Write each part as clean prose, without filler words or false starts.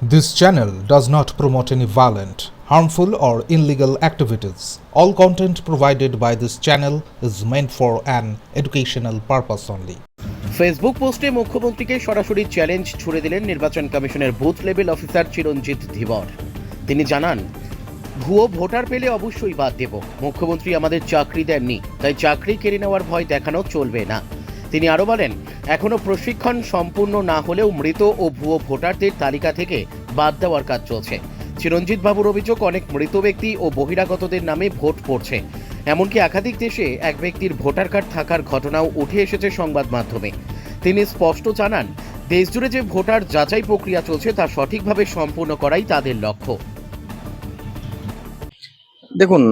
This channel does not promote any violent, harmful, or illegal activities. All content provided by this channel is meant for an educational purpose only. Facebook পোস্টে মুখ্যমন্ত্রীকে সরাসরি challenge ছুড়ে দিলেন নির্বাচন কমিশনের booth level officer চিরঞ্জিত ধীবর। তিনি জানান, ভুয়ো ভোটার পেলে অবশ্যই বাদ দেব। মুখ্যমন্ত্রী আমাদের চাকরি দেননি, তাই চাকরি কেড়ে নেওয়ার ভয় দেখানো চলবে না। তিনি আরও বলেন, এখনও প্রশিক্ষণ সম্পূর্ণ না হলেও মৃত ও ভুয়ো ভোটারদের তালিকা থেকে বাদ দেওয়ার কাজ চলছে। চিরঞ্জিত বাবুর অভিযোগ, অনেক মৃত ব্যক্তি ও বহিরাগতদের নামে ভোট পড়ছে। এমনকি একাধিক দেশে এক ব্যক্তির ভোটার কার্ড থাকার ঘটনাও উঠে এসেছে সংবাদ মাধ্যমে। তিনি স্পষ্ট জানান, দেশজুড়ে যে ভোটার যাচাই প্রক্রিয়া চলছে তা সঠিকভাবে সম্পূর্ণ করাই তাদের লক্ষ্য। দেখুন,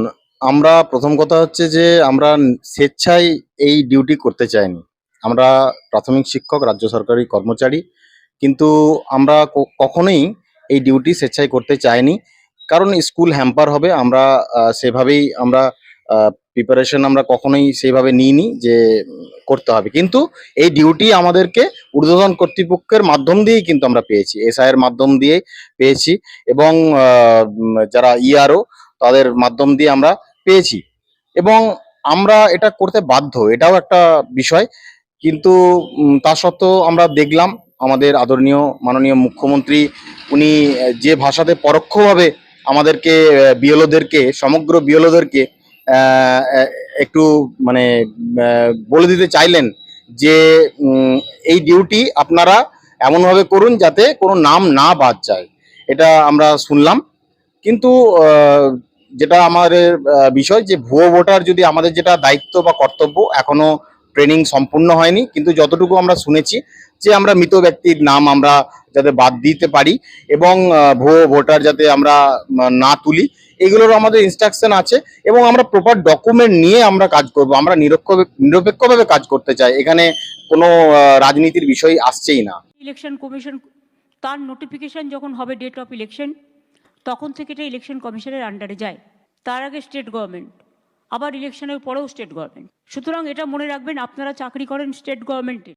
আমরা প্রথম কথা হচ্ছে যে আমরা স্বেচ্ছায় এই ডিউটি করতে চাইনি। আমরা প্রাথমিক শিক্ষক, রাজ্য সরকারি কর্মচারী, কিন্তু আমরা কখনোই এই ডিউটি স্বেচ্ছায় করতে চাইনি। কারণ স্কুল হ্যাম্পার হবে, আমরা সেভাবেই আমরা প্রিপারেশন আমরা কখনোই সেইভাবে নিইনি যে করতে হবে। কিন্তু এই ডিউটি আমাদেরকে ঊর্ধ্বতন কর্তৃপক্ষের মাধ্যম দিয়েই কিন্তু আমরা পেয়েছি, এসআই এর মাধ্যম দিয়ে পেয়েছি এবং যারা ইআরও তাদের মাধ্যম দিয়ে আমরা পেয়েছি এবং আমরা এটা করতে বাধ্য, এটাও একটা বিষয়। কিন্তু তা সত্ত্বেও আমরা দেখলাম আমাদের আদরণীয় মাননীয় মুখ্যমন্ত্রী উনি যে ভাষাতে পরোক্ষভাবে আমাদেরকে বিএলওদেরকে, সমগ্র বিএলওদেরকে একটু মানে বলে দিতে চাইলেন যে এই ডিউটি আপনারা এমনভাবে করুন যাতে কোনো নাম না বাদ যায়। এটা আমরা শুনলাম। কিন্তু যেটা আমাদের বিষয় যে ভুয়ো ভোটার যদি আমাদের যেটা দায়িত্ব বা কর্তব্য, এখনো ট্রেনিং সম্পূর্ণ হয়নি, কিন্তু যতটুকু আমরা শুনেছি যে আমরা মৃত ব্যক্তির নাম আমরা যাতে বাদ দিতে পারি এবং ভুয়ো ভোটার যাতে আমরা না তুলি, এগুলোর আমাদের ইনস্ট্রাকশন আছে এবং আমরা প্রপার ডকুমেন্ট নিয়ে আমরা কাজ করব। আমরা নিরপেক্ষভাবে কাজ করতে চাই, এখানে কোনো রাজনীতির বিষয় আসছেই না। ইলেকশন কমিশন তার নোটিফিকেশন যখন হবে ডেট অফ ইলেকশন, তখন থেকে এটা ইলেকশন কমিশনের আন্ডারে যায়। তার আগে স্টেট গভর্নমেন্ট, আবার ইলেকশনের পরেও স্টেট গভর্নমেন্ট। সুতরাং এটা মনে রাখবেন, আপনারা চাকরি করেন স্টেট গভর্নমেন্টে।